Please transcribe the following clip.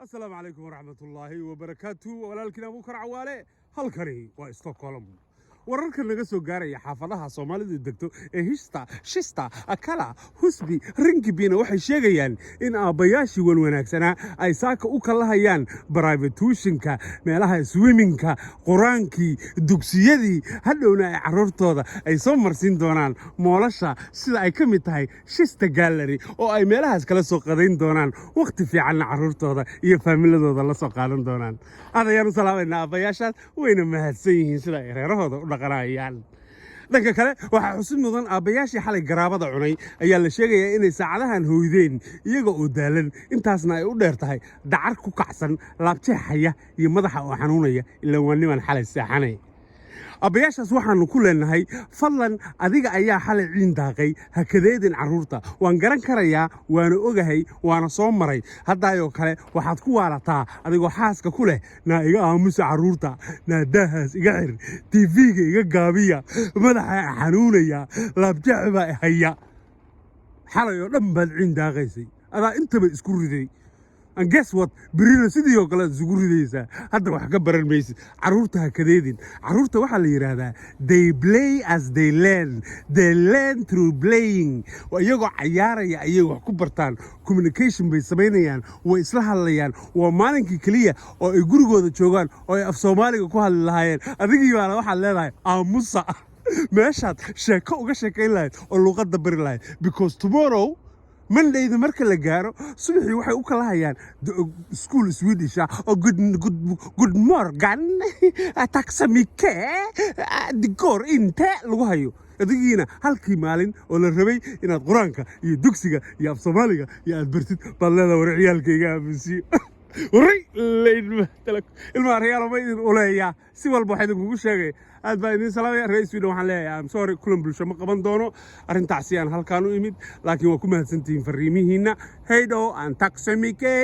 السلام عليكم ورحمة الله وبركاته ولكن أبو كرعوالي halkani waa Stockholm wararka naga soo gaaraya xaafadaha Soomaalidu degto ee Hista, Shista, Akala, Husby, Rinkibina waxay sheegayaan in aabayaashii wanaagsanaa ay saaka u kala hayaan private tuitionka, meelaha swimmingka, quraankii, dugsiyadii, hadhowna ay carruurtooda ay soo marsiin doonaan moolasha sida ay ka mid tahay Shista Gallery oo ay meelahaas kala soo qadayn doonaan waqti fiican carruurtooda iyo faamiladooda la soo qaadan doonaan. Adayaan salaamayna aabayaashaas wayna mahadsan yihiin sida ay reerahooda u dhaqanayaan. dhanka kale waxaa xusid mudan aabayaashii xalay garaabada cunay ayaa la sheegayaa inay saacadahan hooydeen iyaga oo daalan intaasna ay u dheer tahay dacar ku kacsan laabjeexaya iyo madaxa oo xanuunaya ilaa waa niman xalay seexanay. abayaashaas waxaanu ku leenahay fadlan adiga ayaa xalay ciin daaqay hakadeedin carruurta waan garan karayaa waana ogahay waana soo maray haddaayoo kale waxaad ku waalataa adigoo xaaska ku leh naa iga aamusa carruurta naa daahaas iga xir tv-ga iga gaabiya madaxa xanuunaya laabjeex baa haya xalay oo dhan baad ciin daaqaysay adaa intaba isku riday. And guess what? Birina sidii oo kale isugu ridaysaa hadda wax ka baran maysid carruurta ha kadeedin carruurta waxaa la yidhaahdaa they play as they learn through playing iyagoo cayaaraya ayay wax ku bartaan communication bay samaynayaan way isla hadlayaan waa maalinkii keliya oo ay gurigooda joogaan oo ay af Soomaaliga ku hadli lahaayeen adigii baana waxaad leedahay aamusa meeshaad sheeko uga sheekayn lahayd oo luuqadda bari lahayd because tomorrow Monday marka la gaaro subaxii waxay u kala hayaan school Swedish oo good morning taxamike digor inte lagu hayo adigiina halkii maalin oo la rabay inaad quraanka iyo dugsiga iyo af Soomaaliga iyo aad bartid balleeda war ciyaalkayga aaminsi waray leeyma ilma reeyalo ma idin uleeyaa si walba waxa idinku sheegay aad baa idin salaamay ra'iis Sweden waxaan leeyahay I'm sorry kulan bulsho ma qaban doono arintaasi aan halkaan u imid laakiin waa ku mahadsantihiin fariimihiina heydo aan taxamike